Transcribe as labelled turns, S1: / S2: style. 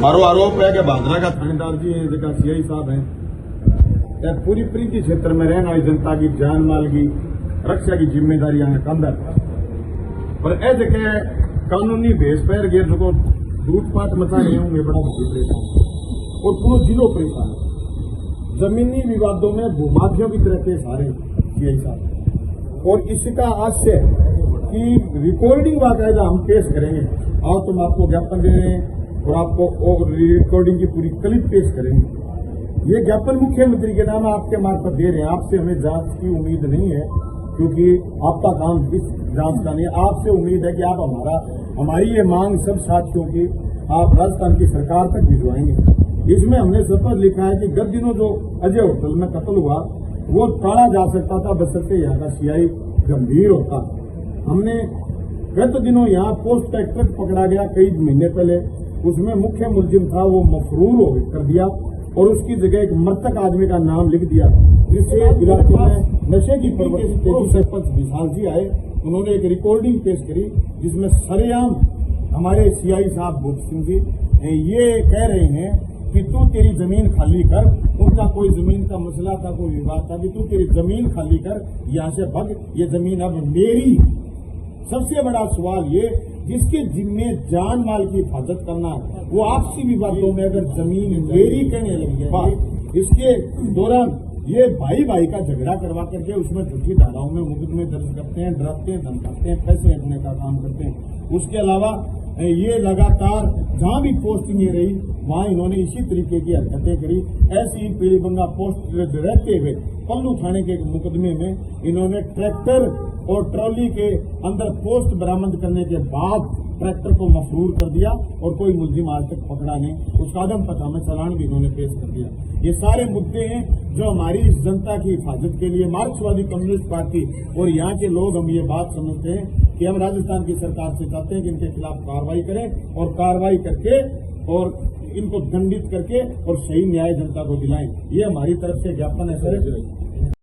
S1: मारो आरोप है कि भादरा का थानेदार जी जगह सीआई साहब हैं पूरी प्रीति क्षेत्र में रहने वाली जनता की जान माल की रक्षा की जिम्मेदारी यहाँ कंधा पर ए जगह कानूनी भेष पैर गिर को लूटपाट मचा रहे होंगे बड़ा परेशान और पूरा जिलों परेशान जमीनी विवादों में भूमाफियों की तरह पेश आ रहे सीआई साहब और इसका आशय कि रिकॉर्डिंग बाकायदा हम पेश करेंगे और तुम आपको ज्ञापन दे रहे हैं और आपको रिकॉर्डिंग की पूरी क्लिप पेश करेंगे। ये ज्ञापन मुख्यमंत्री के नाम आपके मार्फत दे रहे हैं। आपसे हमें जांच की उम्मीद नहीं है क्योंकि आपका काम इस जांच का नहीं है। आपसे उम्मीद है कि आप हमारी ये मांग सब साथियों की आप राजस्थान की सरकार तक भिजवाएंगे। इसमें हमने शपथ लिखा है कि गत दिनों जो अजय होटल में कत्ल हुआ वो टाला जा सकता था बशर्ते यहाँ का सीआई गंभीर होता। हमने गत दिनों यहाँ पोस्ट का एक ट्रक पकड़ा गया कई महीने पहले, उसमें मुख्य मुलजिम था वो मफरूर कर दिया और उसकी जगह एक मृतक आदमी का नाम लिख दिया, जिससे इलाके में नशे की प्रवृत्ति तेजी से विशाल जी आए। उन्होंने एक रिकॉर्डिंग पेश करी जिसमें सरेआम हमारे सीआई साहब भूप सिंह जी ये कह रहे हैं कि तू तेरी जमीन खाली कर। उनका कोई जमीन का मसला था, कोई विवाद था कि तू तेरी जमीन खाली कर, यहाँ से भग, ये जमीन अब मेरी। सबसे बड़ा सवाल ये जिसके जिम्मे जान माल की हिफाजत करना वो आपसी विवादों में अगर जमीन मेरी कहने लगी, इसके दौरान ये भाई भाई का झगड़ा करवा करके उसमें झूठी धाराओं में मुकदमे दर्ज करते हैं, डराते हैं, धमकाते हैं, पैसे हटने का काम करते हैं। उसके अलावा ये लगातार जहां भी पोस्टिंग रही वहां इन्होंने इसी तरीके की हरकतें करी। ऐसी पीलीबंगा पोस्ट रहते हुए पल्लू थाने के मुकदमे में इन्होंने ट्रैक्टर और ट्रॉली के अंदर पोस्ट बरामद करने के बाद ट्रैक्टर को मफरूर कर दिया और कोई मुलजिम आज तक पकड़ा नहीं। उसका आदम पता में चालान भी इन्होंने पेश कर दिया। ये सारे मुद्दे हैं जो हमारी इस जनता की हिफाजत के लिए मार्क्सवादी कम्युनिस्ट पार्टी और यहाँ के लोग हम ये बात समझते हैं कि हम राजस्थान की सरकार से चाहते हैं कि इनके खिलाफ कार्रवाई करें और कार्रवाई करके और इनको दंडित करके और सही न्याय जनता को दिलाएं। ये हमारी तरफ से ज्ञापन है सर।